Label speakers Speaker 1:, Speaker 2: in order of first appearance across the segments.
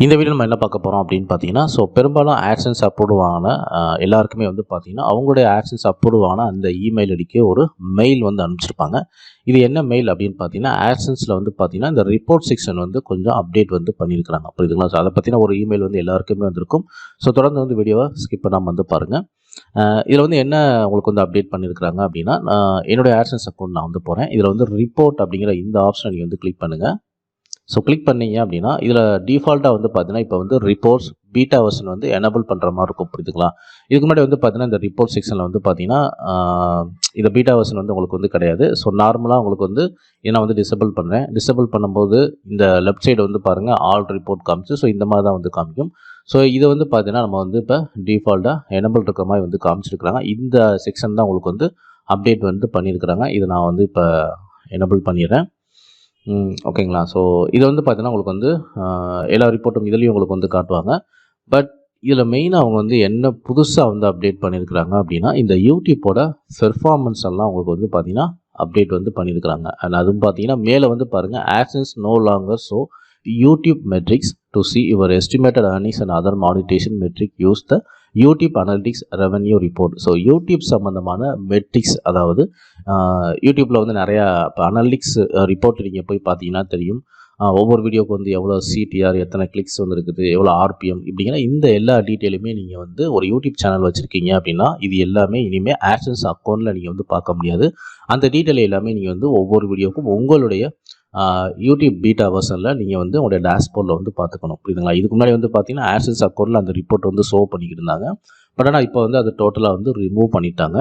Speaker 1: இந்த வீடியோ நம்ம என்ன பார்க்க போகிறோம் அப்படின்னு பார்த்தீங்கன்னா, பெரும்பாலும் ஆட்சன்ஸ் அப்ரூவ் ஆன எல்லாருக்குமே வந்து பார்த்தீங்கன்னா, அவங்களுடைய ஆட்சன்ஸ் அப்ரூவ் ஆன அந்த இமெயில் ஐடிக்கு ஒரு மெயில் வந்து அனுப்பிச்சிருப்பாங்க. இது என்ன மெயில் அப்படின்னு பார்த்தீங்கன்னா, ஆட்சன்ஸில் வந்து பார்த்தீங்கன்னா, இந்த ரிப்போர்ட் செக்ஷன் வந்து கொஞ்சம் அப்டேட் வந்து பண்ணியிருக்கிறாங்க. புரியுதுங்களா? அதை பற்றின ஒரு இமெயில் வந்து எல்லாருக்குமே வந்திருக்கும். தொடர்ந்து வந்து வீடியோவை ஸ்கிப் பண்ணாமல் வந்து பாருங்கள். இதில் வந்து என்ன உங்களுக்கு வந்து அப்டேட் பண்ணியிருக்கிறாங்க அப்படின்னா, என்னுடைய ஆட்சன்ஸ் அக்கௌண்ட் நான் வந்து போகிறேன். இதில் வந்து ரிப்போர்ட் அப்படிங்கிற இந்த ஆப்ஷனை நீங்கள் வந்து கிளிக் பண்ணுங்கள். கிளிக் பண்ணீங்க அப்படின்னா இதில் டிஃபால்ட்டாக வந்து பார்த்தீங்கன்னா இப்போ வந்து ரிப்போர்ட்ஸ் பீட்டா வெர்ஷன் வந்து எனபிள் பண்ணுற மாதிரி இருக்கும். புரியுதுங்களா? இதுக்கு முன்னாடி வந்து பார்த்தீங்கன்னா இந்த ரிப்போர்ட் செக்ஷனில் வந்து பார்த்தீங்கன்னா இந்த பீட்டா வெர்ஷன் வந்து உங்களுக்கு வந்து கிடையாது. நார்மலாக உங்களுக்கு வந்து நான் வந்து டிசேபிள் பண்ணுறேன். டிசேபிள் பண்ணும்போது இந்த லெஃப்ட் சைடு வந்து பாருங்கள் ஆல் ரிப்போர்ட் காமிச்சு. இந்த மாதிரி தான் வந்து காமிக்கும். இது வந்து பார்த்தீங்கன்னா நம்ம வந்து இப்போ டிஃபால்ட்டாக எனபிள் இருக்கிற மாதிரி வந்து காமிச்சிருக்கிறாங்க. இந்த செக்ஷன் தான் உங்களுக்கு வந்து அப்டேட் வந்து பண்ணியிருக்கிறாங்க. இதை நான் வந்து இப்போ எனபிள் பண்ணிடுறேன். ஓகேங்களா? இது வந்து பார்த்தீங்கன்னா உங்களுக்கு வந்து எல்லா ரிப்போர்ட்டும் இதுலேயும் உங்களுக்கு வந்து காட்டுவாங்க. பட் இதில் மெயினாக அவங்க வந்து என்ன புதுசாக வந்து அப்டேட் பண்ணியிருக்கிறாங்க அப்படின்னா, இந்த யூடியூப்போட பெர்ஃபார்மன்ஸ் எல்லாம் உங்களுக்கு வந்து பார்த்தீங்கன்னா அப்டேட் வந்து பண்ணியிருக்கிறாங்க. அண்ட் அதுவும் பார்த்தீங்கன்னா மேலே வந்து பாருங்கள் actions no longer YouTube metrics to see your estimated earnings and other monetization metric use the YouTube analytics revenue report. YouTube சம்மந்தமான மெட்ரிக்ஸ், அதாவது யூடியூப்பில் வந்து நிறையா இப்போ அனலிட்டிக்ஸ் ரிப்போர்ட் நீங்கள் போய் பார்த்தீங்கன்னா தெரியும். ஒவ்வொரு வீடியோவுக்கு வந்து எவ்வளோ சிடிஆர், எத்தனை கிளிக்ஸ் வந்து இருக்குது, எவ்வளோ ஆர்பிஎம், இப்படிங்கிற இந்த எல்லா டீட்டெயிலுமே நீங்கள் வந்து ஒரு யூடியூப் சேனல் வச்சுருக்கீங்க அப்படின்னா இது எல்லாமே இனிமேல் ஆட்சன்ஸ் அக்கௌண்ட்டில் நீங்கள் வந்து பார்க்க முடியாது. அந்த டீட்டெயில் எல்லாமே நீங்கள் வந்து ஒவ்வொரு வீடியோவுக்கும் உங்களுடைய யூடியூப் பீட்டா வெர்ஷனில் நீங்கள் வந்து உங்களுடைய டேஷ்போர்டில் வந்து பார்த்துக்கணும். புரியுதுங்களா? இதுக்கு முன்னாடி வந்து பார்த்தீங்கன்னா ஆட்சன்ஸ் அக்கௌண்ட்டில் அந்த ரிப்போர்ட் வந்து ஷோ பண்ணிக்கிட்டு இருந்தாங்க. பட் ஆனால் இப்போ வந்து அது டோட்டலாக வந்து ரிமூவ் பண்ணிட்டாங்க.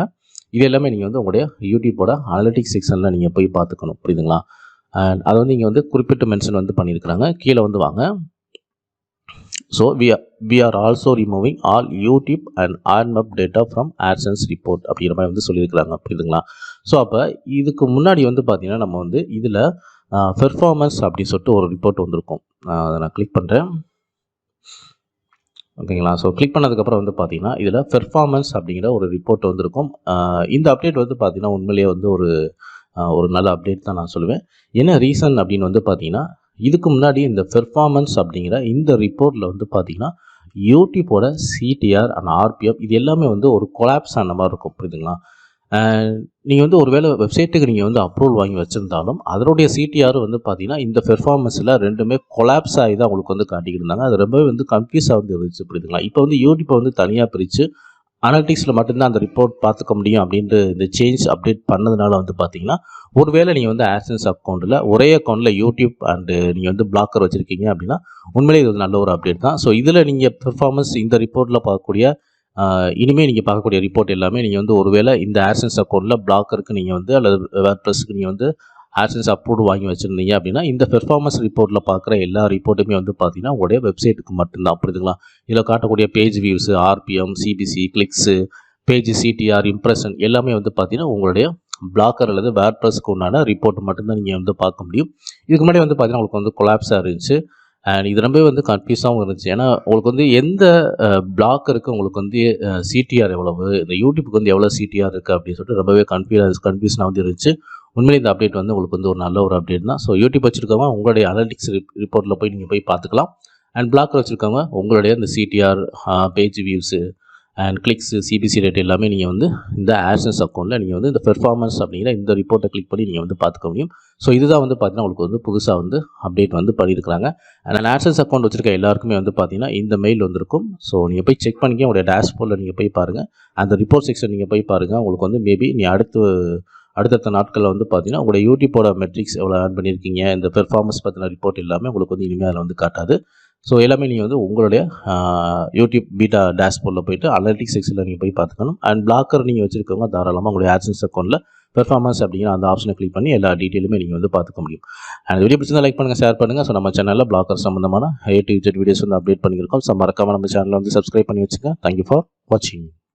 Speaker 1: இது எல்லாமே நீங்கள் வந்து உங்களுடைய யூடியூப்போட அனலிட்டிக்ஸ் செக்ஷனில் நீங்கள் போய் பார்த்துக்கணும். புரியுதுங்களா? அண்ட் அதை வந்து இங்கே வந்து குறிப்பிட்டு மென்ஷன் வந்து பண்ணியிருக்கிறாங்க. கீழே வந்து வாங்க. we are also removing all YouTube and AdMap data from AdSense report அப்படிங்கிற மாதிரி வந்து சொல்லியிருக்கிறாங்க. புரியுதுங்களா? அப்போ இதுக்கு முன்னாடி வந்து பார்த்தீங்கன்னா நம்ம வந்து இதில் பெர்ஃபார்மன்ஸ் அப்படின்னு சொல்லிட்டு ஒரு ரிப்போர்ட் வந்திருக்கும். அதை நான் கிளிக் பண்ணுறேன். ஓகேங்களா? கிளிக் பண்ணதுக்கப்புறம் வந்து பார்த்தீங்கன்னா இதில் பெர்ஃபார்மன்ஸ் அப்படிங்கிற ஒரு ரிப்போர்ட் வந்திருக்கும். இந்த அப்டேட் வந்து பார்த்தீங்கன்னா உண்மையிலேயே வந்து ஒரு நல்ல அப்டேட் தான் நான் சொல்லுவேன். என்ன ரீசன் அப்படின்னு வந்து பார்த்தீங்கன்னா, இதுக்கு முன்னாடி இந்த பெர்ஃபார்மன்ஸ் அப்படிங்கிற இந்த ரிப்போர்ட்டில் வந்து பார்த்தீங்கன்னா யூடியூப்போட சிடிஆர் அண்ட் ஆர்பிஎம் இது எல்லாமே வந்து ஒரு கொலாப்ஸ் ஆன மாதிரி இருக்கும். புரியுதுங்களா? நீங்கள் வந்து ஒரு வேளை வெப்சைட்டுக்கு நீங்கள் வந்து அப்ரூவல் வாங்கி வச்சுருந்தாலும் அதனுடைய சிடிஆர் வந்து பார்த்தீங்கன்னா இந்த பெர்ஃபார்மன்ஸில் ரெண்டுமே கொலாப்ஸ் ஆகி தான் உங்களுக்கு வந்து காட்டிக்கிட்டு இருந்தாங்க. அது ரொம்பவே வந்து கன்ஃபியூஸாக வந்து இருந்துச்சு. புரியுதுங்களா? இப்போ வந்து யூடியூப்பை வந்து தனியாக பிரித்து அனலிட்டிக்ஸில் மட்டும்தான் அந்த ரிப்போர்ட் பார்த்துக்க முடியும் அப்படின்ட்டு இந்த சேஞ்ச் அப்டேட் பண்ணதுனால வந்து பார்த்தீங்கன்னா ஒருவேளை நீங்கள் வந்து ஆட்சன்ஸ் அக்கௌண்ட்டில் ஒரே அக்கௌண்ட்டில் யூடியூப் அண்டு நீங்கள் வந்து பிளாக்கர் வச்சுருக்கீங்க அப்படின்னா உண்மையிலே இது ஒரு நல்ல ஒரு அப்டேட் தான். இதில் நீங்கள் பெர்ஃபார்மன்ஸ் இந்த ரிப்போர்ட்டில் பார்க்கக்கூடிய இனிமேல் நீங்கள் பார்க்கக்கூடிய ரிப்போர்ட் எல்லாமே நீங்கள் வந்து ஒருவேளை இந்த ஆட்சன்ஸ் அக்கௌண்ட்டில் பிளாக்கருக்கு நீங்கள் வந்து அல்லது வேர்ட்ப்ரெஸ்க்கு நீங்கள் வந்து ஆட்சன்ஸ் அப்ரூவ் வாங்கி வச்சுருந்தீங்க அப்படின்னா இந்த பெர்ஃபார்மன்ஸ் ரிப்போர்ட்டில் பார்க்குற எல்லா ரிப்போர்ட்டுமே வந்து பார்த்தீங்கன்னா உங்களுடைய வெப்சைட்டுக்கு மட்டும்தான். புரியுதுங்களா? இதில் காட்டக்கூடிய page views, RPM, CPC, clicks, page CTR, impression எல்லாமே வந்து பார்த்தீங்கன்னா உங்களுடைய பிளாக்கர் அல்லது வேர்ட்ப்ரெஸ்க்கு உண்டான ரிப்போர்ட் மட்டும்தான் நீங்கள் வந்து பார்க்க முடியும். இதுக்கு முன்னாடி வந்து பார்த்தீங்கன்னா உங்களுக்கு வந்து கொலாப்ஸாக இருந்துச்சு. அண்ட் இது ரொம்பவே வந்து கன்ஃபியூஸாகவும் இருந்துச்சு. ஏன்னா உங்களுக்கு வந்து எந்த பிளாக்கருக்கு உங்களுக்கு வந்து சிடிஆர் எவ்வளவு, இந்த யூடியூப்புக்கு வந்து எவ்வளோ சிடிஆர் இருக்குது அப்படின்னு சொல்லிட்டு ரொம்பவே கன்ஃபியூஷனாக வந்து இருந்துச்சு. உண்மையிலே இந்த அப்டேட் வந்து உங்களுக்கு வந்து ஒரு நல்ல ஒரு அப்டேட் தான். யூடியூப் வச்சுருக்கவங்க உங்களுடைய அனலிட்டிக்ஸ் ரிப்போர்ட்டில் போய் நீங்கள் போய் பார்த்துக்கலாம். அண்ட் பிளாக்கர் வச்சுருக்கவங்க உங்களுடைய இந்த CTR, page views and clicks, CPC rate எல்லாமே நீங்கள் வந்து இந்த ஆட்சன்ஸ் அக்கௌண்ட்டில் நீங்கள் வந்து இந்த பெர்ஃபார்மன்ஸ் அப்படிங்கிற இந்த ரிப்போர்ட்டை கிளிக் பண்ணி நீங்கள் வந்து பார்த்துக்க முடியும். இதுதான் வந்து பார்த்தீங்கன்னா உங்களுக்கு வந்து புதுசாக வந்து அப்டேட் வந்து பண்ணியிருக்கிறாங்க. அண்ட் ஆட்சன்ஸ் அக்கௌண்ட் வச்சுருக்க எல்லாருக்குமே வந்து பார்த்தீங்கன்னா இந்த மெயில் வந்திருக்கும். நீங்கள் போய் செக் பண்ணிக்க உங்களுடைய டேஷ்போர்டில் நீங்கள் போய் பாருங்கள். அந்த ரிப்போர்ட் செக்ஷன் நீங்கள் போய் பாருங்கள். உங்களுக்கு வந்து மேபி நீ அடுத்தடுத்த நாட்களில் வந்து பார்த்தீங்கன்னா உங்களுடைய யூடியூப்போட மெட்ரிக்ஸ் எவ்வளோ ஆன் பண்ணியிருக்கீங்க, இந்த பெர்ஃபார்மன்ஸ் பற்றின ரிப்போர்ட் எல்லாமே உங்களுக்கு வந்து இனிமேல் அதில் வந்து காட்டாது. எல்லாமே நீங்கள் வந்து உங்களுடைய யூடியூப் பீட்டா டேஷ்போர்டில் போய்ட்டு அனலிட்டிக்ஸ் செக்ஷனில் நீங்கள் போய் பார்த்துக்கணும். அண்ட் பிளாக்கர் நீங்கள் வச்சுருக்கவங்க தாராளமாக உங்களுடைய ஆட்சன்ஸ் அக்கௌண்ட்டில் பெர்ஃபார்மன்ஸ் அப்படிங்கிற அந்த ஆப்ஷனை கிளிக் பண்ணி எல்லா டீட்டெயிலுமே நீங்கள் வந்து பார்த்துக்க முடியும். அண்ட் வீடியோ பிடிச்சிருந்தா லைக் பண்ணுங்கள், ஷேர் பண்ணுங்கள். நம்ம சேனலில் பிளாக்கர் சம்மந்தமான A to Z வீடியோஸ் வந்து அப்டேட் பண்ணியிருக்கோம். மறக்காமல் நம்ம சேனலில் வந்து சப்ஸ்கிரைப் பண்ணி வச்சுங்க. தேங்க்யூ ஃபார் வாட்சிங்.